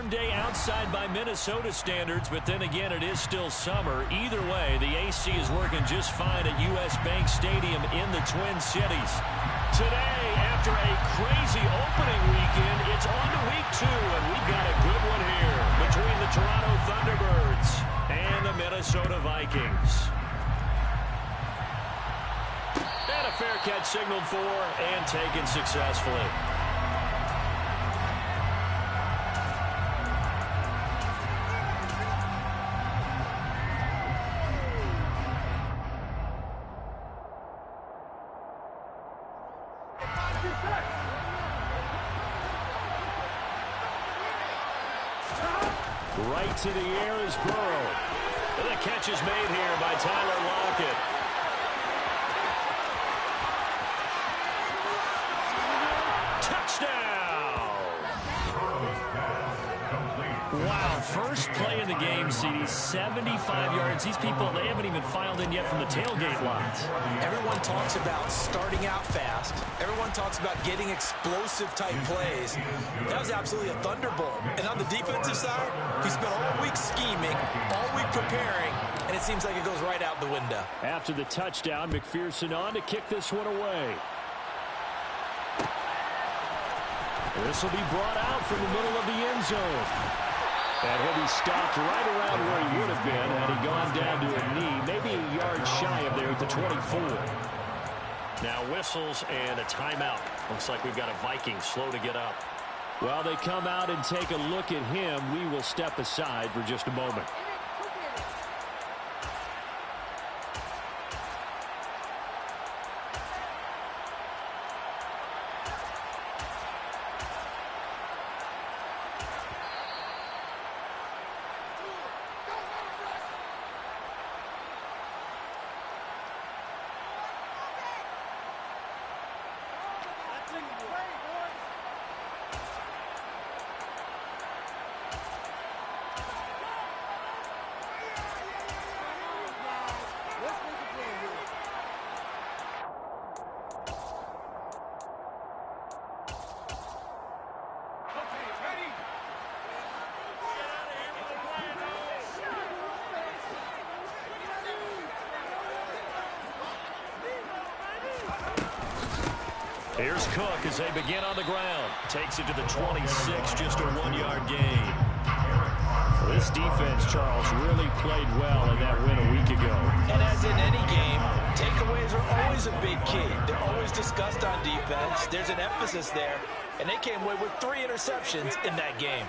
warm day outside by Minnesota standards, but then again, it is still summer. Either way, the AC is working just fine at U.S. Bank Stadium in the Twin Cities. Today, after a crazy opening weekend, it's on to week 2, and we've got a good one here between the Toronto Thunderbirds and the Minnesota Vikings. And a fair catch signaled for and taken successfully. Right to the air is Burrow. And the catch is made here by Tyler Lockett. Touchdown! Wow, first play of the game, CD, 75 yards. These people, they haven't even filed in yet from the tailgate lines. Everyone talks about starting out fast. Everyone talks about getting explosive-type plays. That was absolutely a thunderbolt. And on the defensive side, he spent all week scheming, all week preparing, and it seems like it goes right out the window. After the touchdown, McPherson on to kick this one away. This will be brought out from the middle of the end zone. And he'll be stopped right around where he would have been had he gone down to a knee, maybe a yard shy of there at the 24. Now whistles and a timeout. Looks like we've got a Viking slow to get up. While they come out and take a look at him, we will step aside for just a moment. Here's Cook as they begin on the ground. Takes it to the 26, just a 1-yard gain. This defense, Charles, really played well in that win a week ago. And as in any game, takeaways are always a big key. They're always discussed on defense. There's an emphasis there, and they came away with 3 interceptions in that game.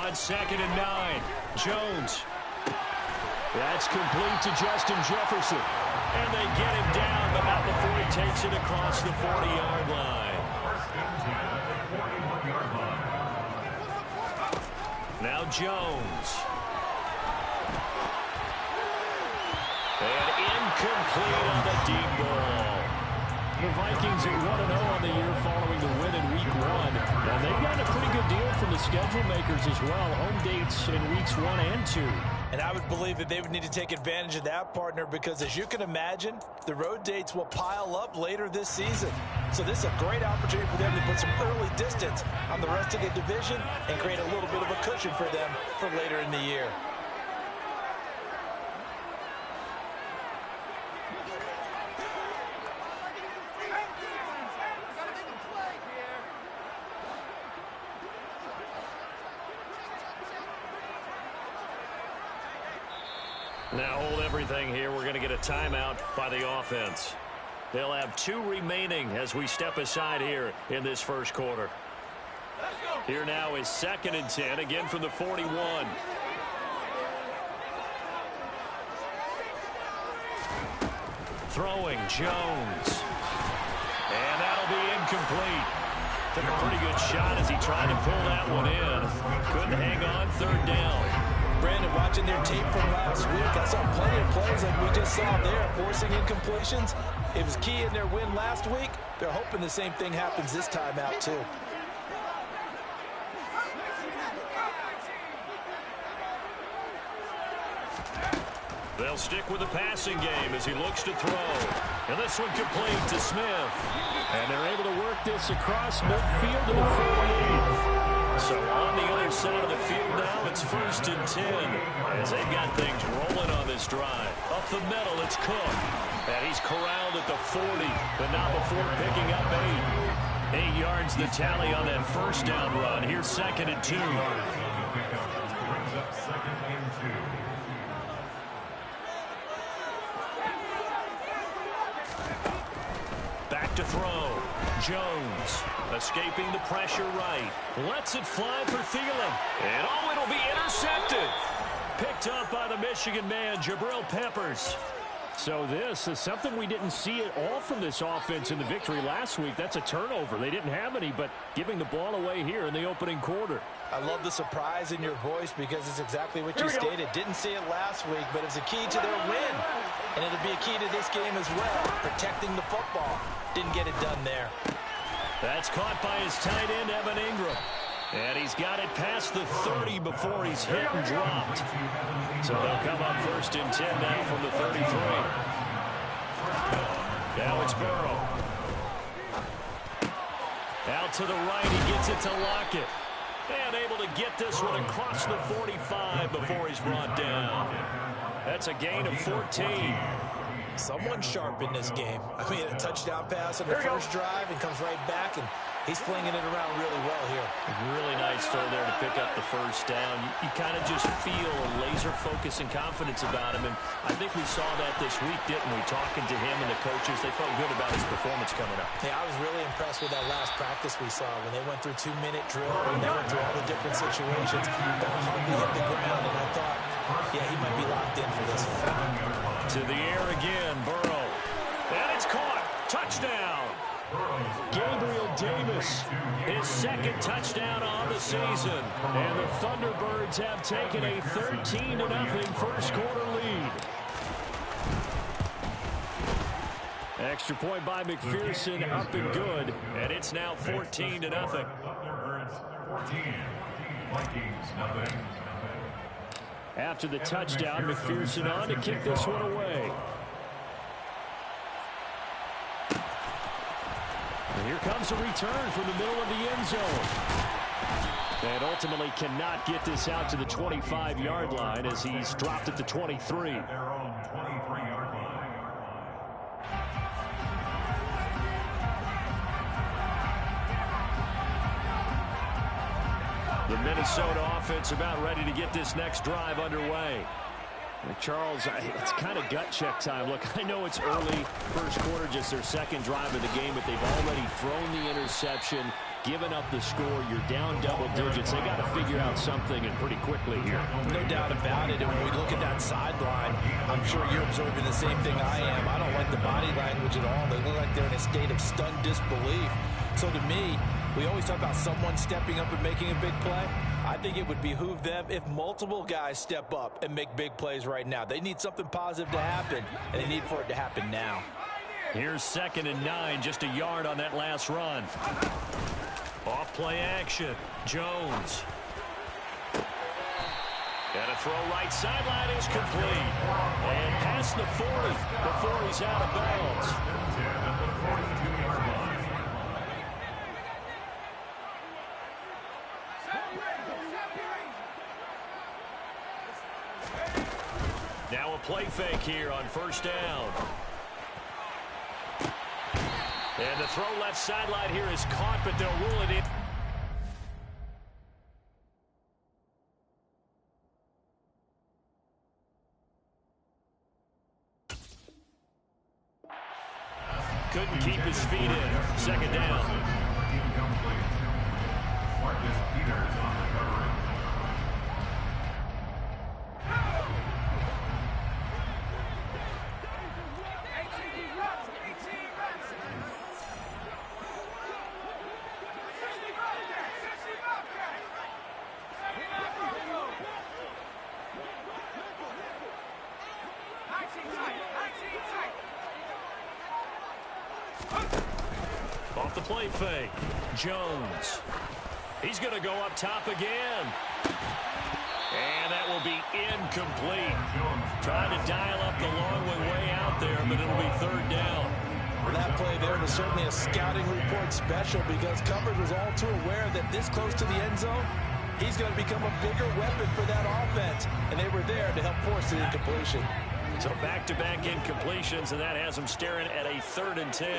On 2nd and 9, Jones. That's complete to Justin Jefferson. And they get him down, but not before he takes it across the 40-yard line. Now Jones. And incomplete on the deep ball. The Vikings are 1-0 on the year following the win in Week 1. And they've gotten a pretty good deal from the schedule makers as well. Home dates in Weeks 1 and 2. And I would believe that they would need to take advantage of that, partner, because as you can imagine, the road dates will pile up later this season. So this is a great opportunity for them to put some early distance on the rest of the division and create a little bit of a cushion for them for later in the year. Now hold everything here. We're going to get a timeout by the offense. They'll have 2 remaining as we step aside here in this first quarter. Here now is 2nd and 10, again from the 41. Throwing, Jones. And that'll be incomplete. Took a pretty good shot as he tried to pull that one in. Couldn't hang on, 3rd down. Brandon, watching their tape from last week, I saw plenty of plays like we just saw there, forcing incompletions. It was key in their win last week. They're hoping the same thing happens this time out, too. They'll stick with the passing game as he looks to throw. And this one complete to Smith. And they're able to work this across midfield to the 48. So on the other side of the field now, it's 1st and 10. As they've got things rolling on this drive. Up the middle, it's Cook. And he's corralled at the 40, but not before picking up 8. 8 yards the tally on that first down run. Here's 2nd and 2. Back to throw. Jones escaping the pressure right. Lets it fly for Thielen. And it'll be intercepted. Picked up by the Michigan man, Jabril Peppers. So this is something we didn't see at all from this offense in the victory last week. That's a turnover. They didn't have any, but giving the ball away here in the opening quarter. I love the surprise in your voice because it's exactly what you stated. Didn't see it last week, but it's a key to their win. And it'll be a key to this game as well, protecting the football. Didn't get it done there. That's caught by his tight end, Evan Ingram. And he's got it past the 30 before he's hit and dropped. So they'll come up 1st and 10 now from the 33. Now it's Burrow. Out to the right, he gets it to Lockett. And able to get this one across the 45 before he's brought down. That's a gain of 14. Someone sharp in this game. I mean, a touchdown pass on the first drive and comes right back, and he's flinging it around really well here. Really nice throw there to pick up the first down. You kind of just feel a laser focus and confidence about him, and I think we saw that this week, didn't we? Talking to him and the coaches, they felt good about his performance coming up. Yeah, I was really impressed with that last practice we saw when they went through 2-minute drill, and they went through all the different situations. Ball hardly hit the ground, and I thought, yeah, he might be locked in for this one. To the air again, Burrow. And it's caught. Touchdown. Gabriel Davis, his 2nd touchdown on the season. And the Thunderbirds have taken a 13-0 first quarter lead. Extra point by McPherson, up and good. And it's now 14-0. Thunderbirds 14, Vikings nothing. After the touchdown, McPherson on to kick this one away. And here comes a return from the middle of the end zone. And ultimately cannot get this out to the 25-yard line as he's dropped at the 23. Their own 23-yard line. The Minnesota offense about ready to get this next drive underway. Charles, it's kind of gut check time. Look, I know it's early first quarter, just their 2nd drive of the game, but they've already thrown the interception, given up the score. You're down double digits. They got to figure out something, and pretty quickly here. No doubt about it. And when we look at that sideline, I'm sure you're observing the same thing I am. I don't like the body language at all. They look like they're in a state of stunned disbelief. So to me, we always talk about someone stepping up and making a big play. I think it would behoove them if multiple guys step up and make big plays right now. They need something positive to happen, and they need for it to happen now. Here's 2nd and 9, just a yard on that last run. Off play action. Jones. And a throw right sideline is complete. And past the 40 before he's out of bounds. Now a play fake here on 1st down. And the throw left sideline here is caught, but they'll rule it in. Couldn't keep his feet in. 2nd down. Incomplete. Marcus Peters on the coverage. Off the play fake. Jones. He's going to go up top again. And that will be incomplete. Trying to dial up the long way out there, but it'll be third down. Well, that play there was certainly a scouting report special because coverage was all too aware that this close to the end zone, he's going to become a bigger weapon for that offense. And they were there to help force the incompletion. So back-to-back incompletions, and that has him staring at a 3rd and 10.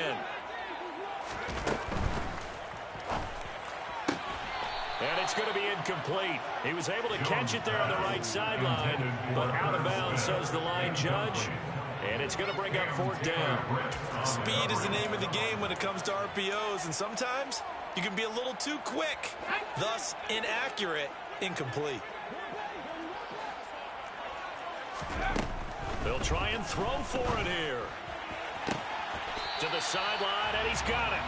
And it's going to be incomplete. He was able to catch it there on the right sideline, but out of bounds, says the line judge. And it's going to bring up 4th down. Speed is the name of the game when it comes to RPOs, and sometimes you can be a little too quick, thus inaccurate, incomplete. They'll try and throw for it here. To the sideline, and he's got it.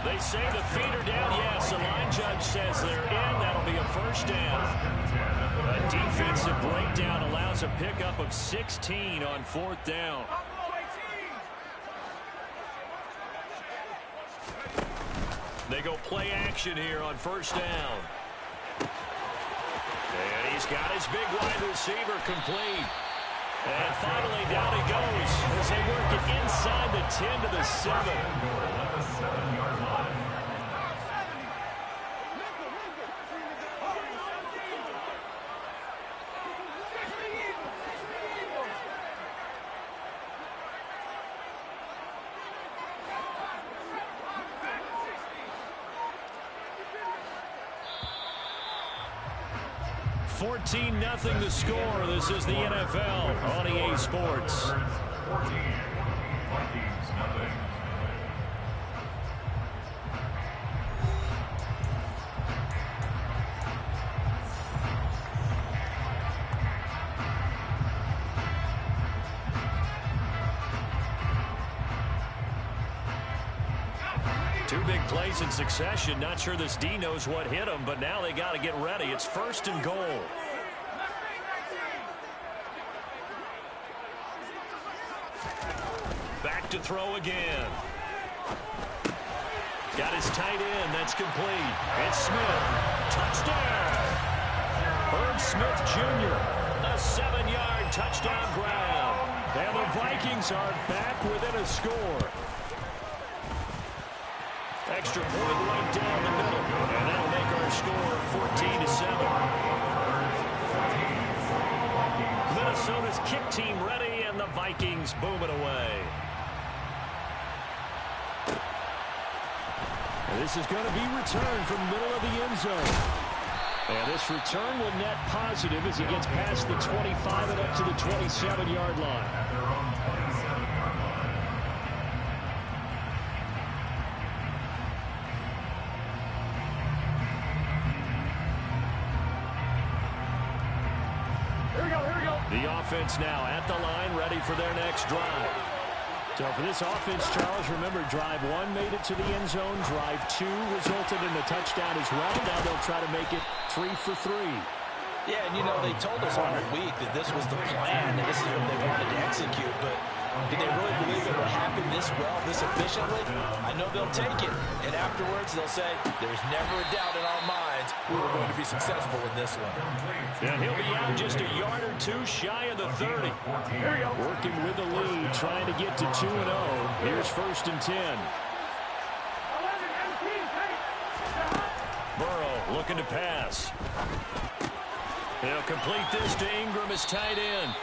They say the feet are down. Yes, the line judge says they're in. That'll be a 1st down. A defensive breakdown allows a pickup of 16 on 4th down. They go play action here on 1st down. And he's got his big wide receiver complete. And finally down he goes as they work it inside the 10 to the 7. Nothing the score. This is the NFL on EA Sports. 14, Vikings nothing. Two big plays in succession. Not sure this D knows what hit him, but now they got to get ready. It's 1st and goal. Back to throw again. Got his tight end. That's complete. It's Smith. Touchdown. Herb Smith Jr. A 7-yard touchdown grab. And the Vikings are back within a score. Extra point right down the middle. And that'll make our score 14-7. Minnesota's kick team ready, and the Vikings boom it away. And this is going to be returned from the middle of the end zone. And this return will net positive as he gets past the 25 and up to the 27-yard line. The offense now at the line, ready for their next drive. So for this offense, Charles, remember, drive 1 made it to the end zone. Drive 2 resulted in a touchdown as well. Now they'll try to make it 3 for 3. Yeah, and you know, they told us all week that this was the plan and this is what they wanted to execute, but did they really believe it would happen this well, this efficiently? I know they'll take it, and afterwards they'll say, there's never a doubt in our minds we were going to be successful in this one. And he'll be out just a yard or two shy of the 30. Working with the lead, trying to get to 2-0. Here's 1st and 10. Burrow looking to pass. He'll complete this to Ingram, his tight end.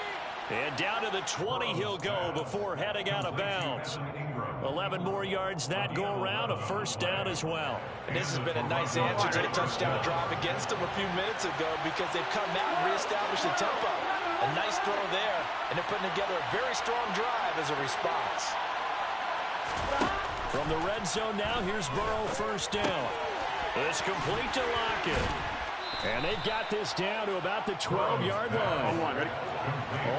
And down to the 20 he'll go before heading out of bounds. 11 more yards that go around, a 1st down as well. And this has been a nice answer to the touchdown drive against them a few minutes ago because they've come out and reestablished the tempo. A nice throw there, and they're putting together a very strong drive as a response. From the red zone now, here's Burrow, 1st down. It's complete to Lockett. And they've got this down to about the 12-yard line.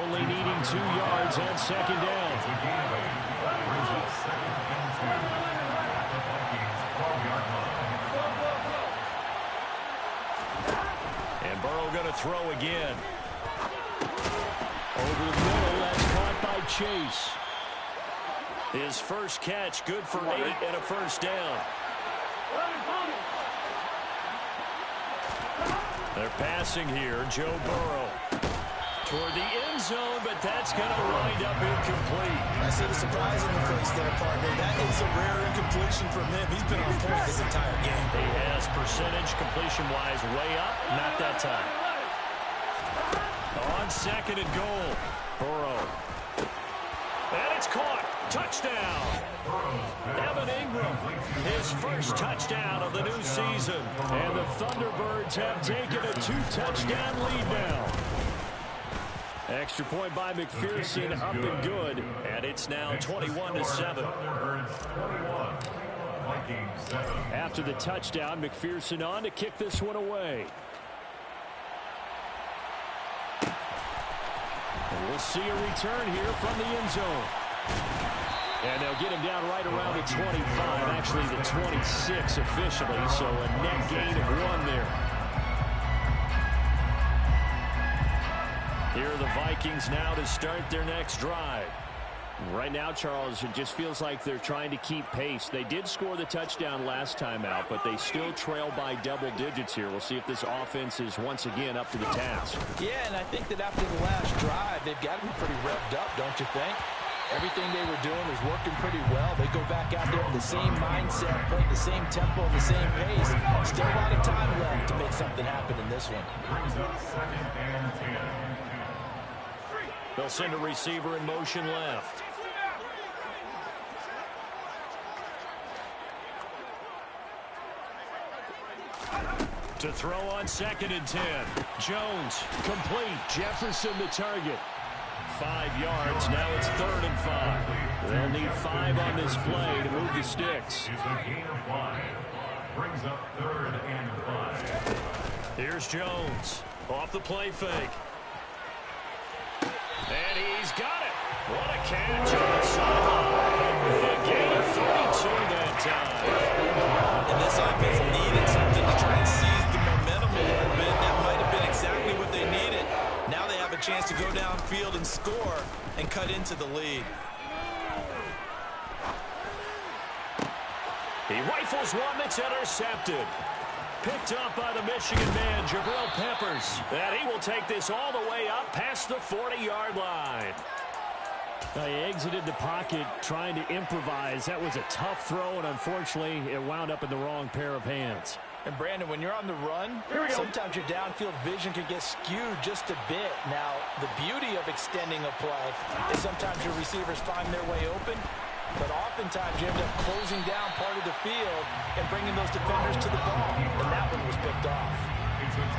Only needing 2 yards on 2nd down. And Burrow going to throw again. Over the middle, that's caught by Chase. His first catch, good for 8 and a 1st down. They're passing here. Joe Burrow toward the end zone, but that's going to wind up incomplete. I see the surprise in the face there, partner. That is a rare incompletion from him. He's been on point this entire game. He has percentage completion-wise way up. Not that time. On second and goal. Burrow. And it's caught. Touchdown. Evan Ingram, his first touchdown of the new season. And the Thunderbirds have taken a 2-touchdown lead now. Extra point by McPherson, up and good. And it's now 21-7. After the touchdown, McPherson on to kick this one away. And we'll see a return here from the end zone. And they'll get him down right around the 25, actually the 26 officially, so a net gain of 1 there. Here are the Vikings now to start their next drive. Right now, Charles, it just feels like they're trying to keep pace. They did score the touchdown last time out, but they still trail by double digits here. We'll see if this offense is once again up to the task. Yeah, and I think that after the last drive, they've got to be pretty revved up, don't you think? Everything they were doing was working pretty well. They go back out there in the same mindset, playing the same tempo, the same pace. Still a lot of time left to make something happen in this one. Brings up 2nd and 10. They'll send a receiver in motion left. To throw on 2nd and 10. Jones, complete. Jefferson the target. 5 yards. Now it's 3rd and 5. They'll need 5 on this play to move the sticks. It's a gain of 5. Brings up 3rd and 5. Here's Jones. Off the play fake. And he's got it. What a catch on the sideline. A gain of 32 that time. And this offense needed something to try and seize the momentum a little bit. That might have been exactly what they needed. Now they have a chance to go downfield and score and cut into the lead. He rifles one that's intercepted. Picked up by the Michigan man, Jabril Peppers. And he will take this all the way up past the 40-yard line. Now he exited the pocket trying to improvise. That was a tough throw, and unfortunately, it wound up in the wrong pair of hands. And Brandon, when you're on the run, sometimes your downfield vision can get skewed just a bit. Now, the beauty of extending a play is sometimes your receivers find their way open, but oftentimes you end up closing down part of the field and bringing those defenders to the ball, and that one was picked off.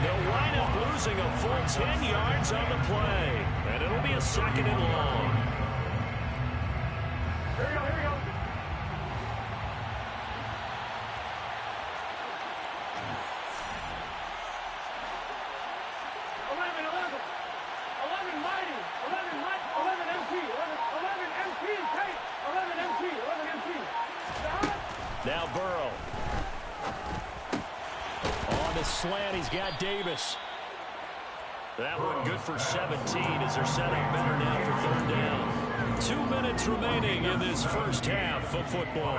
They'll wind up losing a full 10 yards on the play, and it'll be a 2nd and long. Here we go. 11 mighty, 11 MP, 11 MP, take, 11 MP. Now Burrow. On the slant, he's got Davis. That one good for 17 as they're set up better now for 3rd down. 2 minutes remaining in this first half of football.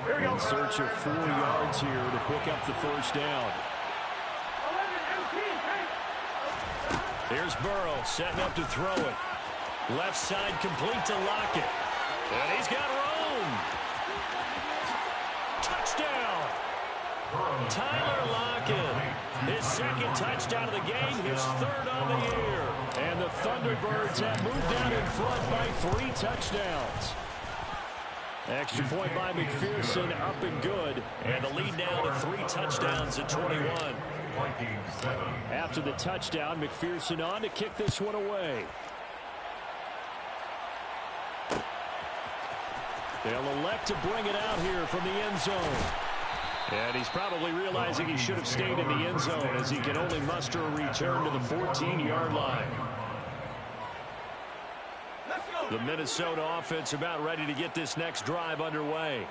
In search of 4 yards here to pick up the first down. Here's Burrow setting up to throw it. Left side complete to Lockett. And he's got room. Touchdown. Tyler Lockett. His 2nd touchdown of the game, his 3rd on the year. And the Thunderbirds have moved out in front by 3 touchdowns. Extra point by McPherson, up and good. And the lead now to 3 touchdowns at 21. After the touchdown, McPherson on to kick this one away. They'll elect to bring it out here from the end zone. And he's probably realizing he should have stayed in the end zone as he can only muster a return to the 14-yard line. The Minnesota offense about ready to get this next drive underway.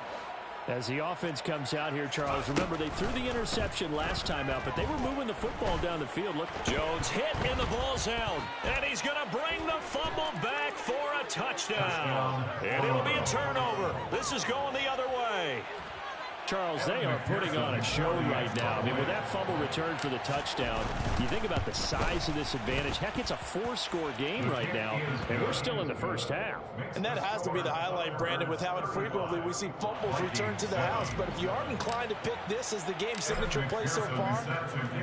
As the offense comes out here, Charles, remember they threw the interception last time out, but they were moving the football down the field. Look, Jones hit and the ball's out. And he's going to bring the fumble back for a touchdown. And it'll be a turnover. This is going the other way. Charles, they are putting on a show right now. I mean, with that fumble return for the touchdown, you think about the size of this advantage. Heck, it's a 4-score game right now, and we're still in the first half. And that has to be the highlight, Brandon, with how infrequently we see fumbles return to the house. But if you aren't inclined to pick this as the game signature play so far,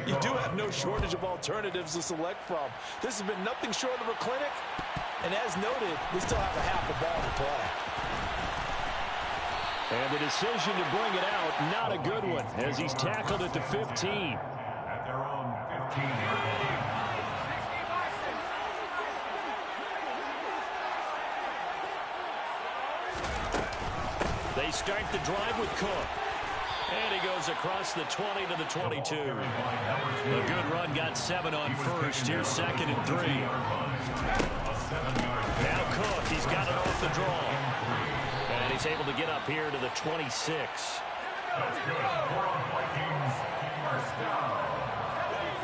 you do have no shortage of alternatives to select from. This has been nothing short of a clinic, and as noted, we still have a half a ball to play. And the decision to bring it out, not a good one, as he's tackled at the 15. At their own 15-yard line. They start the drive with Cook. And he goes across the 20 to the 22. A good run, got 7 on first. Here's 2nd and 3. Now Cook, he's got it off the draw. And he's able to get up here to the 26. That's good. For on Vikings, first down.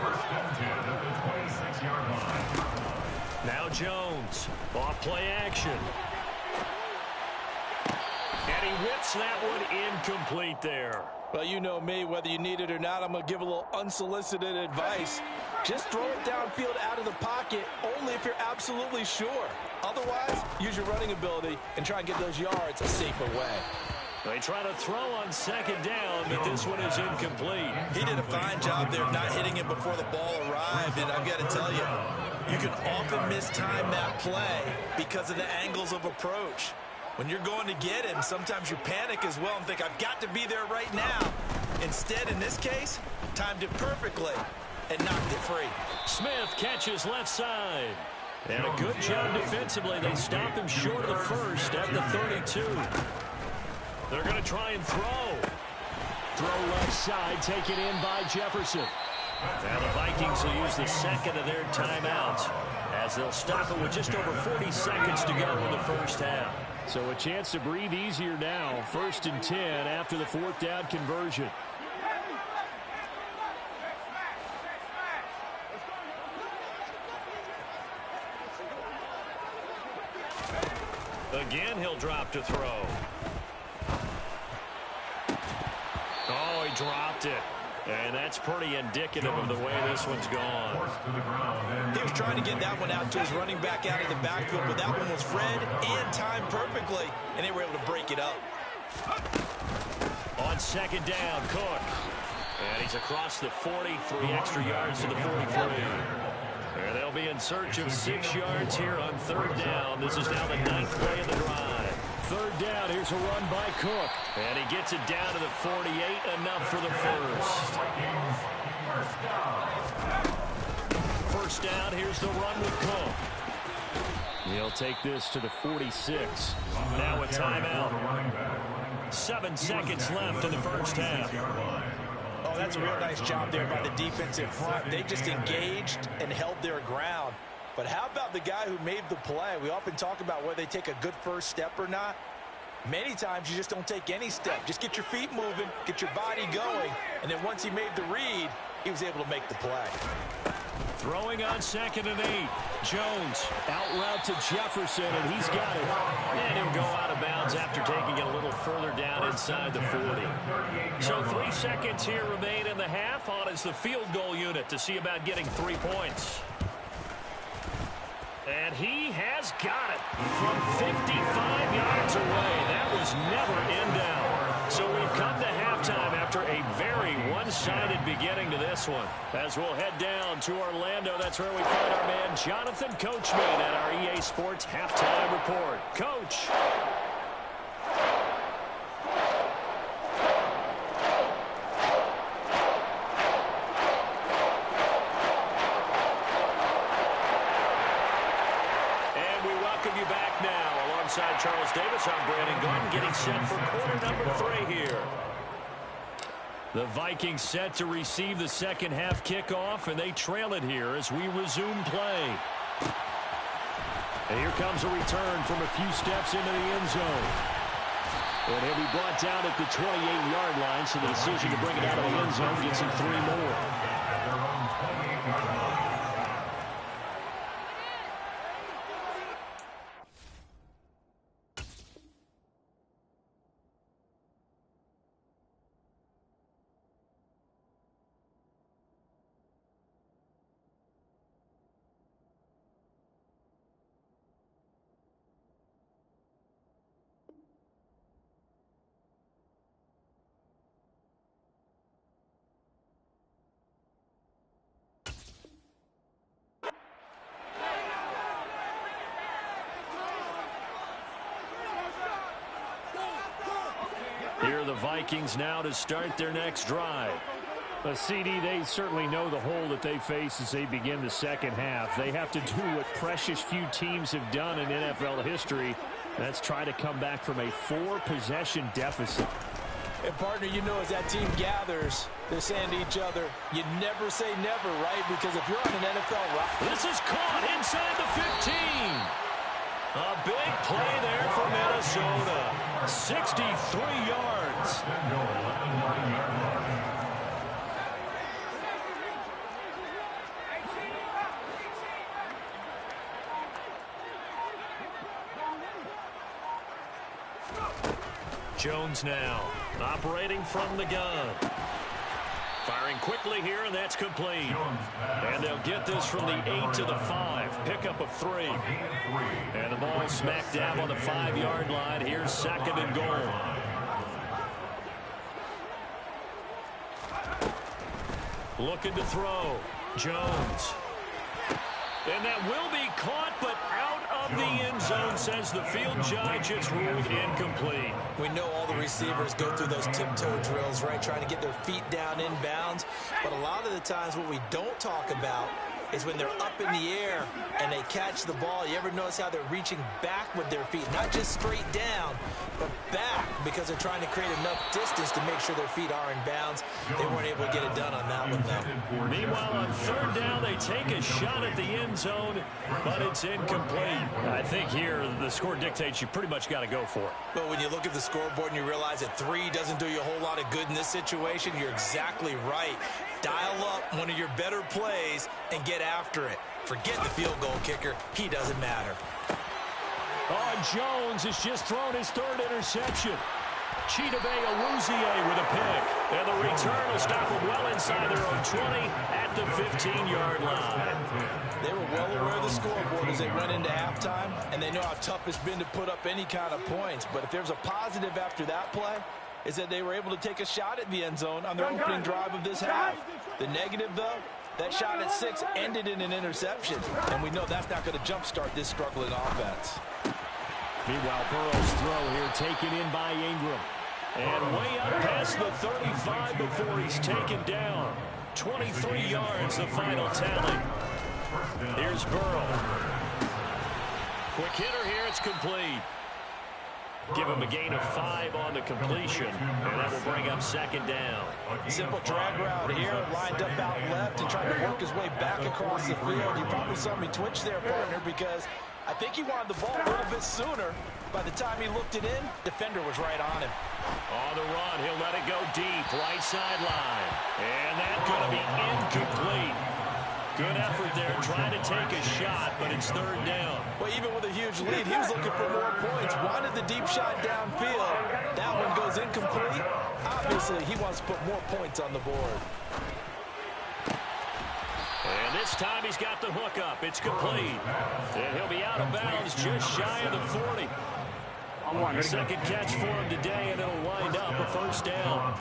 First and 10 at the 26-yard line. Now Jones, off play action. And he whips that one incomplete there. Well, you know me, whether you need it or not, I'm going to give a little unsolicited advice. Just throw it downfield out of the pocket, only if you're absolutely sure. Otherwise, use your running ability and try and get those yards a safer way. They try to throw on 2nd down, but this one is incomplete. He did a fine job there of not hitting it before the ball arrived, and I've got to tell you, you can often mistime that play because of the angles of approach. When you're going to get him, sometimes you panic as well and think, I've got to be there right now. Instead, in this case, timed it perfectly and knocked it free. Smith catches left side. And a good job defensively. They stop him short of the first at the 32. They're going to try and throw. Throw left side, taken in by Jefferson. Now the Vikings will use the 2nd of their timeouts as they'll stop it with just over 40 seconds to go in the first half. So a chance to breathe easier now. 1st and 10 after the 4th down conversion. Again, he'll drop to throw. Oh, he dropped it. And that's pretty indicative of the way this one's gone. He was trying to get that one out to his running back out of the backfield, but that one was read and timed perfectly, and they were able to break it up. On 2nd down, Cook. And he's across the 40, 3 extra yards to the 43. And they'll be in search of 6 yards here on 3rd down. This is now the 9th play of the drive. 3rd down, here's a run by Cook. And he gets it down to the 48, enough for the first. First down, here's the run with Cook. He'll take this to the 46. Now a timeout. 7 seconds left in the first half. Oh, that's a real nice job there by the defensive front. They just engaged and held their ground. But how about the guy who made the play? We often talk about whether they take a good first step or not. Many times you just don't take any step. Just get your feet moving, get your body going, and then once he made the read, he was able to make the play. Throwing on 2nd and 8. Jones out route to Jefferson, and he's got it. And he'll go out of bounds after taking it a little further down inside the 40. So 3 seconds here remain in the half. On is the field goal unit to see about getting 3 points. And he has got it from 55 yards away. That was never in doubt. So we've come to halftime after a very one-sided beginning to this one. As we'll head down to Orlando, that's where we find our man Jonathan Coachman at our EA Sports Halftime Report. Coach. Alongside Charles Davis, I'm Brandon Gordon, getting set for quarter number 3 here. The Vikings set to receive the second half kickoff, and they trail it here as we resume play. And here comes a return from a few steps into the end zone. And he'll be brought down at the 28-yard line, so the decision to bring it out of the end zone gets him 3 more. Vikings now to start their next drive. CD, they certainly know the hole that they face as they begin the second half. They have to do what precious few teams have done in NFL history. That's try to come back from a 4-possession deficit. And, partner, you know, as that team gathers, they're saying to each other, you never say never, right? Because if you're on an NFL roster. This is caught inside the 15. A big play there for Minnesota. 63 yards. Jones now operating from the gun. Firing quickly here, and that's complete. And they'll get this from the 8 to the 5. Pickup of 3. And the ball smack dab on the 5-yard line. Here's second and goal. Looking to throw. Jones. And that will be caught, but out of the end zone, says the field judge. It's ruled incomplete. We know all the receivers go through those tiptoe drills, right, trying to get their feet down inbounds. But a lot of the times what we don't talk about is when they're up in the air and they catch the ball. You ever notice how they're reaching back with their feet? Not just straight down, but back, because they're trying to create enough distance to make sure their feet are in bounds. They weren't able to get it done on that one, though. Meanwhile, on third down, they take a shot at the end zone, but it's incomplete. I think here the score dictates you pretty much got to go for it. But when you look at the scoreboard and you realize that 3 doesn't do you a whole lot of good in this situation, you're exactly right. Dial up one of your better plays and get after it. Forget the field goal kicker. He doesn't matter. Jones has just thrown his 3rd interception. Chidobe Awuzie with a pick. And the return will stop them well inside their own 20 at the 15-yard line. They were well aware of the scoreboard as they went into halftime, and they know how tough it's been to put up any kind of points. But if there's a positive after that play, is that they were able to take a shot at the end zone on their opening drive of this half. The negative, though, that shot at 6 ended in an interception. And we know that's not going to jumpstart this struggling offense. Meanwhile, Burrow's throw here taken in by Ingram. And way up past the 35 before he's taken down. 23 yards, the final tally. Here's Burrow. Quick hitter here, it's complete. Give him a gain of 5 on the completion, and that will bring up second down. Simple drag route here, lined up out left and trying to work his way back across the field. You probably saw me twitch there, partner, because I think he wanted the ball a little bit sooner. By the time he looked it in, defender was right on him. On the run, he'll let it go deep, right sideline. And that's going to be incomplete. Good effort there, trying to take a shot, but it's 3rd down. Well, even with a huge lead, he was looking for more points. Wanted the deep shot downfield. That one goes incomplete. Obviously, he wants to put more points on the board. And this time he's got the hook up. It's complete. And he'll be out of bounds just shy of the 40. Second catch for him today, and it'll wind up a 1st down.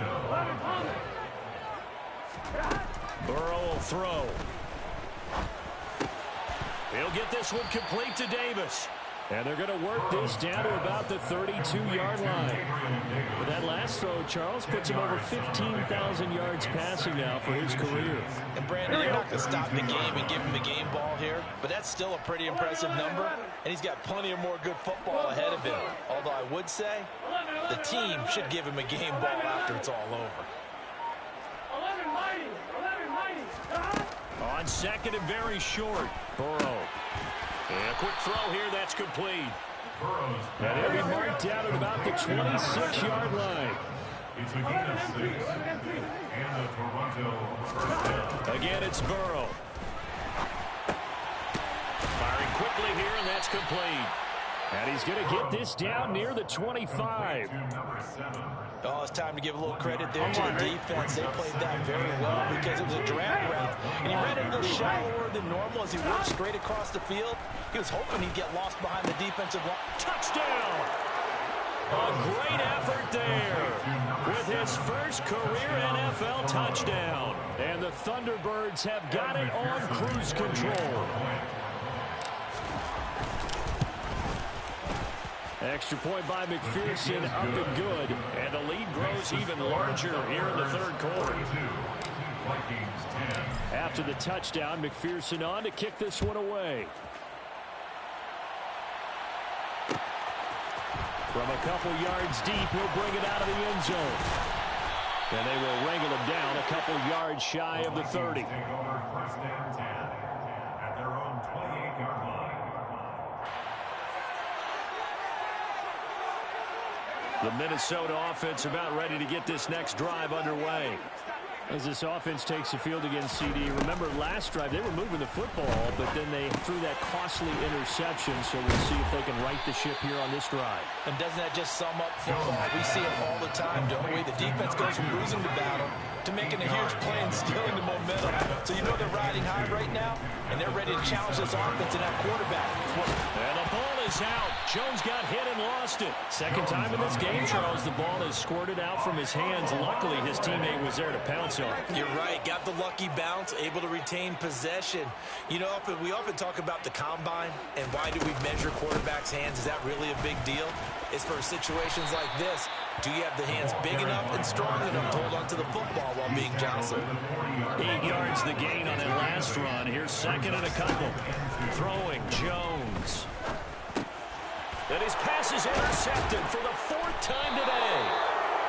Burrow will throw. He'll get this one complete to Davis. And they're going to work this down to about the 32-yard line. But that last throw, Charles, puts him over 15,000 yards passing now for his career. And, Brandon, you're not going to stop the game and give him the game ball here, but that's still a pretty impressive number, and he's got plenty of more good football ahead of him. Although I would say the team should give him a game ball after it's all over. On second and very short, Burrow. And a quick throw here, that's complete. And he'll be marked down at about the 26-yard line. It's a gain of 6. And the Toronto 1st down. Again, it's Burrow. Firing quickly here, and that's complete. And he's going to get this down near the 25. Oh, it's time to give a little credit there to the defense. They played that very well because it was a drag route. And he ran it a little shallower than normal as he worked straight across the field. He was hoping he'd get lost behind the defensive line. Touchdown! A great effort there with his first career NFL touchdown. And the Thunderbirds have got it on cruise control. Extra point by McPherson, up and good. And the lead grows even larger here in the third quarter. Vikings 10. After the touchdown, McPherson on to kick this one away. From a couple yards deep, he'll bring it out of the end zone. And they will wrangle him down a couple yards shy of the 30. Take over first and 10 at their own 28-yard line. The Minnesota offense about ready to get this next drive underway. As this offense takes the field against CD, remember last drive they were moving the football, but then they threw that costly interception, so we'll see if they can right the ship here on this drive. And doesn't that just sum up football? We see it all the time, don't we? The defense goes from losing the battle to making a huge play and stealing the momentum. So you know they're riding high right now, and they're ready to challenge this offense and that quarterback. And the ball is out. Jones got hit and lost it. Second time in this game, Charles, the ball is squirted out from his hands. Luckily, his teammate was there to pounce on it. You're right. Got the lucky bounce, able to retain possession. You know, we often talk about the combine and why do we measure quarterbacks' hands? Is that really a big deal? It's for situations like this. Do you have the hands big enough and strong enough to hold on to the football while being jostled? 8 yards the gain on that last run. Here's second and a couple. Throwing Jones. And his pass is intercepted for the fourth time today.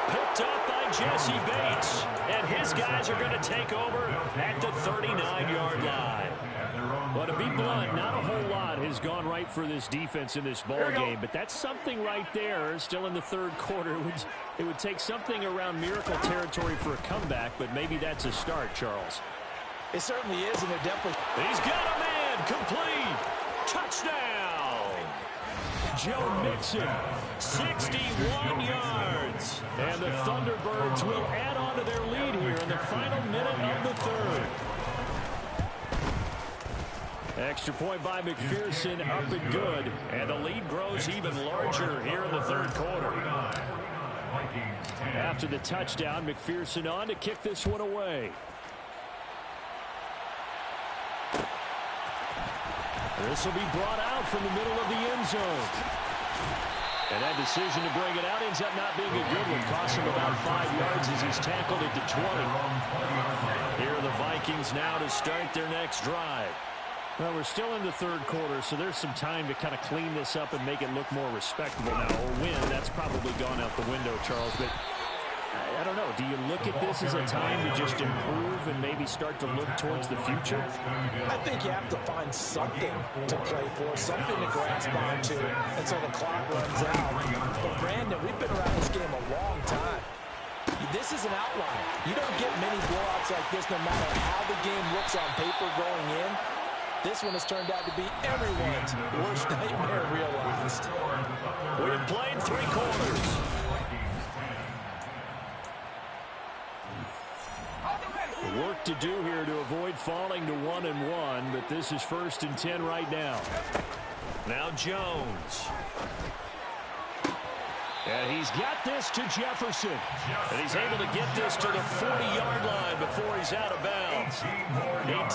Picked up by Jesse Bates. And his guys are going to take over at the 39-yard line. Well, to be blunt, not a whole lot has gone right for this defense in this ball game, but that's something right there. Still in the third quarter. It would take something around miracle territory for a comeback, but maybe that's a start, Charles. It certainly is, and they're definitely... He's got a man. Complete. Touchdown. Joe Mixon, 61 yards. And the Thunderbirds will add on to their lead here in the final minute of the third. Extra point by McPherson, up and good. And the lead grows even larger here in the third quarter. After the touchdown, McPherson on to kick this one away. This will be brought out from the middle of the end zone. And that decision to bring it out ends up not being a good one. Costs him about 5 yards as he's tackled at the 20. Here are the Vikings now to start their next drive. Well, we're still in the third quarter, so there's some time to kind of clean this up and make it look more respectable now. Or win, that's probably gone out the window, Charles. But I don't know. Do you look at this as a time to just improve and maybe start to look towards the future? I think you have to find something to play for, something to grasp onto until the clock runs out. But, Brandon, we've been around this game a long time. This is an outlier. You don't get many blowouts like this no matter how the game looks on paper going in. This one has turned out to be everyone's worst nightmare realized. We have played 3 quarters. Work to do here to avoid falling to 1-1, but this is 1st and 10 right now. Now Jones. And he's got this to Jefferson. And he's able to get this to the 40-yard line before he's out of bounds.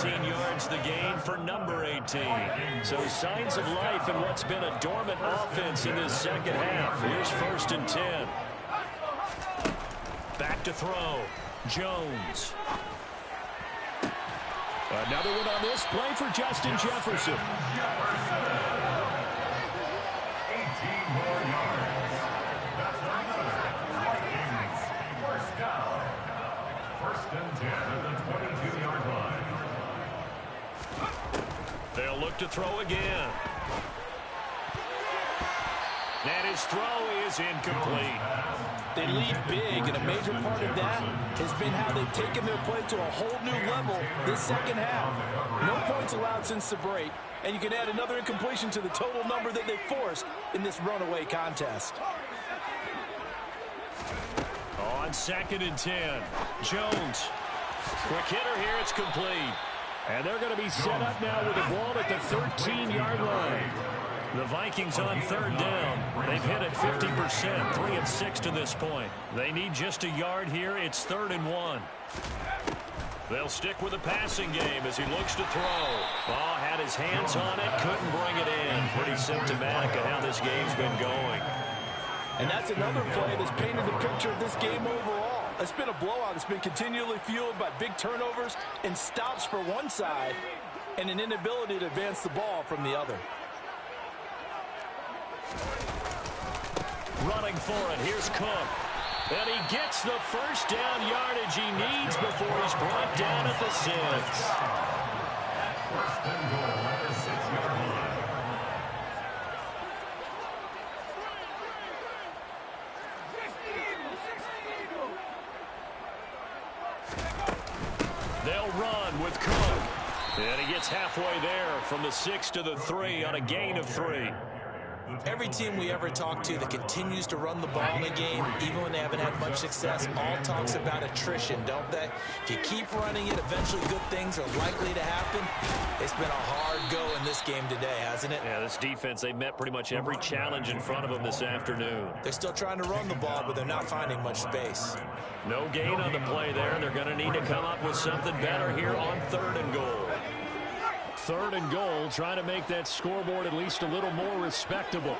18 yards the gain for number 18. So signs of life in what's been a dormant offense in this second half. Here's 1st and 10. Back to throw. Jones. Another one on this play for Justin Jefferson. 18 more yards. That's another Vikings first down. 1st and 10 at the 22-yard line. They'll look to throw again. And his throw is incomplete. They lead big, and a major part of that has been how they've taken their play to a whole new level this second half. No points allowed since the break, and you can add another incompletion to the total number that they forced in this runaway contest. On 2nd and 10, Jones. Quick hitter here, it's complete. And they're going to be set up now with the ball at the 13-yard line. The Vikings on 3rd down. They've hit it 50%, 3 of 6 to this point. They need just a yard here. It's 3rd and 1. They'll stick with the passing game as he looks to throw. Oh, had his hands on it, couldn't bring it in. Pretty symptomatic of how this game's been going. And that's another play that's painted the picture of this game overall. It's been a blowout. It's been continually fueled by big turnovers and stops for one side and an inability to advance the ball from the other. Running for it, here's Cook. And he gets the first down yardage he needs before he's brought down at the 6. First and goal at the 6-yard line. They'll run with Cook. And he gets halfway there from the 6 to the 3 on a gain of 3. Every team we ever talk to that continues to run the ball in a game, even when they haven't had much success, all talks about attrition, don't they? If you keep running it, eventually good things are likely to happen. It's been a hard go in this game today, hasn't it? Yeah, this defense, they met pretty much every challenge in front of them this afternoon. They're still trying to run the ball, but they're not finding much space. No gain on the play there. They're going to need to come up with something better here on 3rd and goal. 3rd and goal, trying to make that scoreboard at least a little more respectable.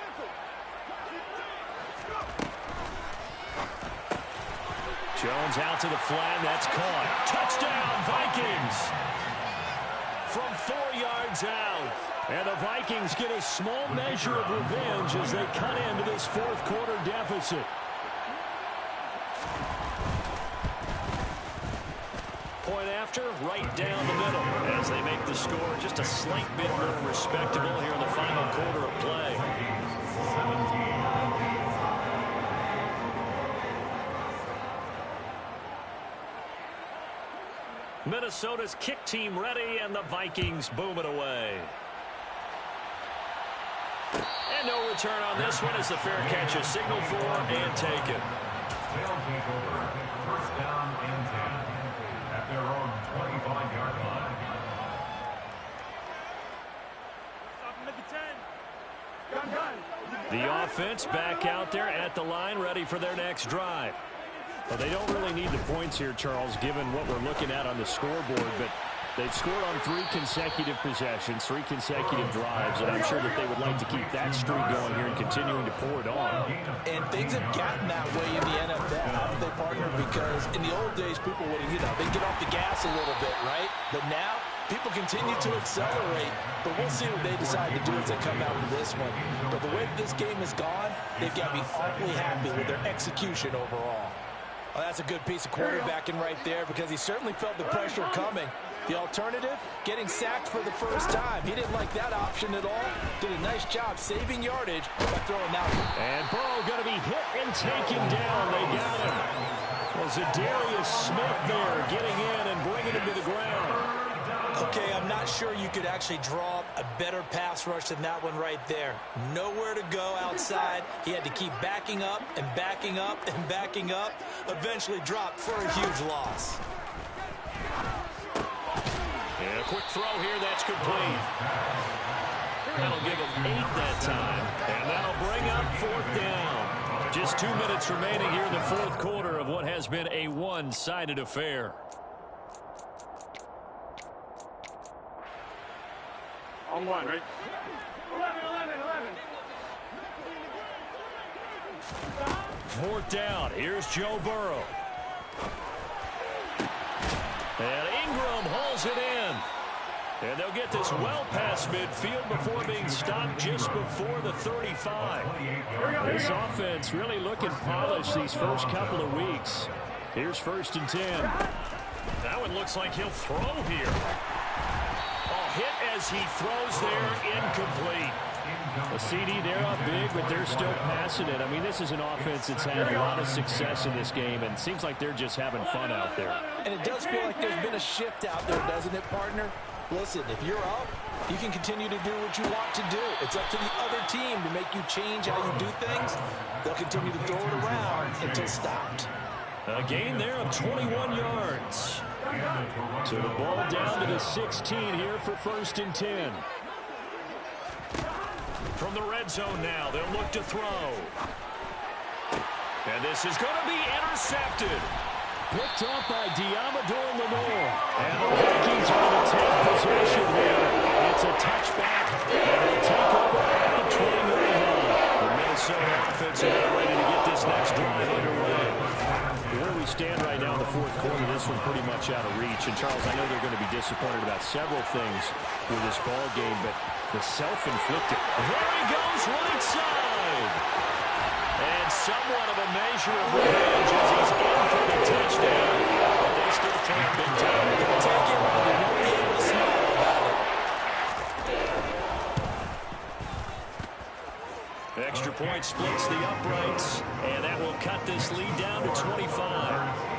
Jones out to the flat. That's caught. Touchdown, Vikings! From 4 yards out. And the Vikings get a small measure of revenge as they cut into this 4th quarter deficit. Point after, right down the middle as they make the score just a slight bit more respectable here in the final quarter of play. Minnesota's kick team ready, and the Vikings boom it away. And no return on this one as the fair catch is signaled for and taken. They'll take over. First down and 10. At their own 25-yard line. The offense back out there at the line, ready for their next drive. Well, they don't really need the points here, Charles, given what we're looking at on the scoreboard, but they've scored on 3 consecutive possessions, 3 consecutive drives, and I'm sure that they would like to keep that streak going here and continuing to pour it on. And things have gotten that way in the NFL, haven't they, partner? Because in the old days, people would, they get off the gas a little bit, right? But now, people continue to accelerate, but we'll see what they decide to do as they come out of this one. But the way this game has gone, they've got to be awfully happy with their execution overall. Well, that's a good piece of quarterbacking right there because he certainly felt the pressure coming. The alternative, getting sacked for the first time. He didn't like that option at all. Did a nice job saving yardage by throwing that one. And Burrow going to be hit and taken down. They got him. Well, Zadarius Smith there getting in and bringing him to the ground. Okay, I'm not sure you could actually draw a better pass rush than that one right there. Nowhere to go outside. He had to keep backing up and backing up and backing up. Eventually dropped for a huge loss. And a quick throw here, that's complete. That'll give him 8 that time. And that'll bring up 4th down. Just 2 minutes remaining here in the 4th quarter of what has been a one-sided affair. On 1, right? 11. 4th down. Here's Joe Burrow. And Ingram hauls it in. And they'll get this well past midfield before being stopped just before the 35. This offense really looking polished these first couple of weeks. Here's 1st and 10. That one looks like he'll throw here. Hit as he throws there, incomplete. A CD, they're up big, but they're still passing it. I mean, this is an offense that's had a lot of success in this game, and it seems like they're just having fun out there. And it does feel like there's been a shift out there, doesn't it, partner? Listen, if you're up, you can continue to do what you want to do. It's up to the other team to make you change how you do things. They'll continue to throw it around until stopped. A gain there of 21 yards. So the ball down to the 16 here for 1st and 10. From the red zone now, they'll look to throw. And this is going to be intercepted. Picked off by Diamador Lenore. And the Vikings are going to take possession here. It's a touchback, and they'll take over at the 20-yard line. The Minnesota offense are now ready to get this next drive underway. Where we stand right now in the fourth quarter, this one pretty much out of reach. And, Charles, I know they're going to be disappointed about several things with this ball game, but the self-inflicted. There he goes, right side. And somewhat of a measure of revenge as he's in for the touchdown. But they still can't big time. Take it, but they won't be able to smile about it. Extra point splits the uprights, and that will cut this lead down to 25.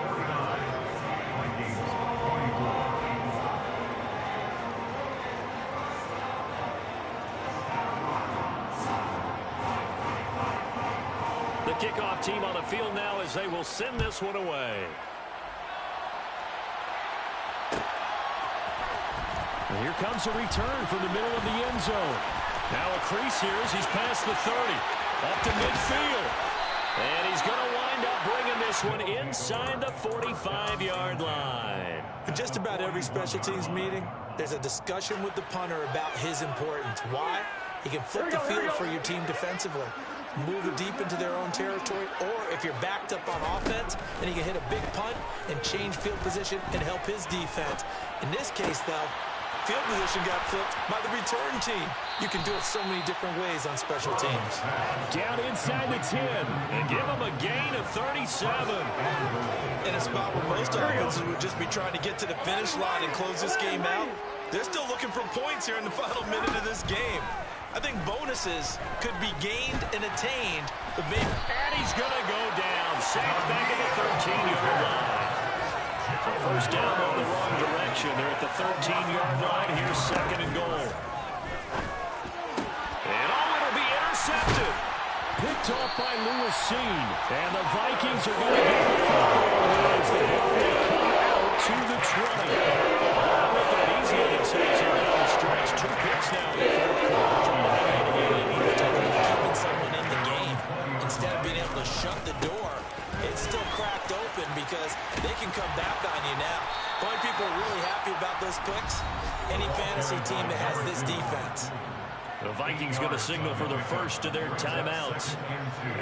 The kickoff team on the field now as they will send this one away. And here comes a return from the middle of the end zone. Now a crease here as he's past the 30. Up to midfield. And he's going to wind up bringing this one inside the 45-yard line. In just about every special teams meeting, there's a discussion with the punter about his importance. Why? He can flip the field for your team defensively, move it deep into their own territory, or if you're backed up on offense, then he can hit a big punt and change field position and help his defense. In this case, though, field position got flipped by the return team. You can do it so many different ways on special teams. Down inside the 10 and give him a gain of 37. In a spot where most offenses would just be trying to get to the finish line and close this game out, they're still looking for points here in the final minute of this game. I think bonuses could be gained and attained, but maybe... And he's going to go down. Sacked back at the 13-yard line. So first down on the wrong direction. They're at the 13-yard line. Here's second and goal. And it'll be intercepted. Picked off by Lewis Seen. And the Vikings are going to get the football as the ball will come out to the 20. With that easy on themselves here down the stretch. 2 picks now in the fourth quarter. Keeping someone in the game instead of being able to shut the door. It's still cracked open because they can come back on you now. The only people are really happy about those picks, any fantasy team that has this defense. The Vikings going to signal for the first of their timeouts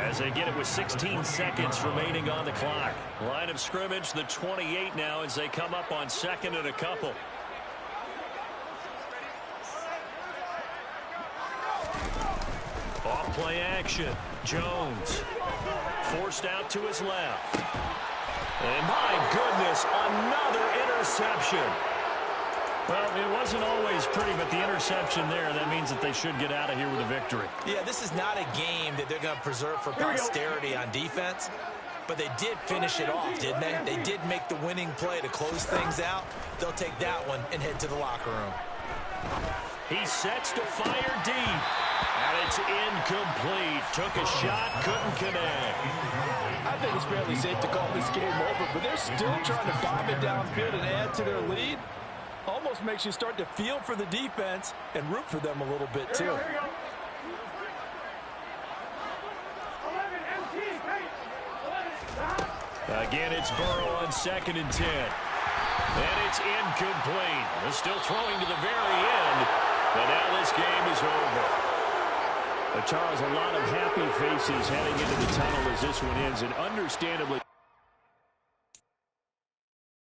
as they get it with 16 seconds remaining on the clock. Line of scrimmage, the 28 now as they come up on second and a couple. Off play action. Jones forced out to his left. And my goodness, another interception. Well, it wasn't always pretty, but the interception there, that means that they should get out of here with a victory. Yeah, this is not a game that they're going to preserve for posterity on defense, but they did finish it off, didn't they? They did make the winning play to close things out. They'll take that one and head to the locker room. He sets to fire deep, and it's incomplete. Took a shot, couldn't connect. I think it's fairly safe to call this game over, but they're still trying to bomb it downfield and add to their lead. Almost makes you start to feel for the defense and root for them a little bit, too. Again, it's Burrow on 2nd and 10. And it's incomplete. They're still throwing to the very end. But now this game is over. Charles, a lot of happy faces heading into the tunnel as this one ends, and understandably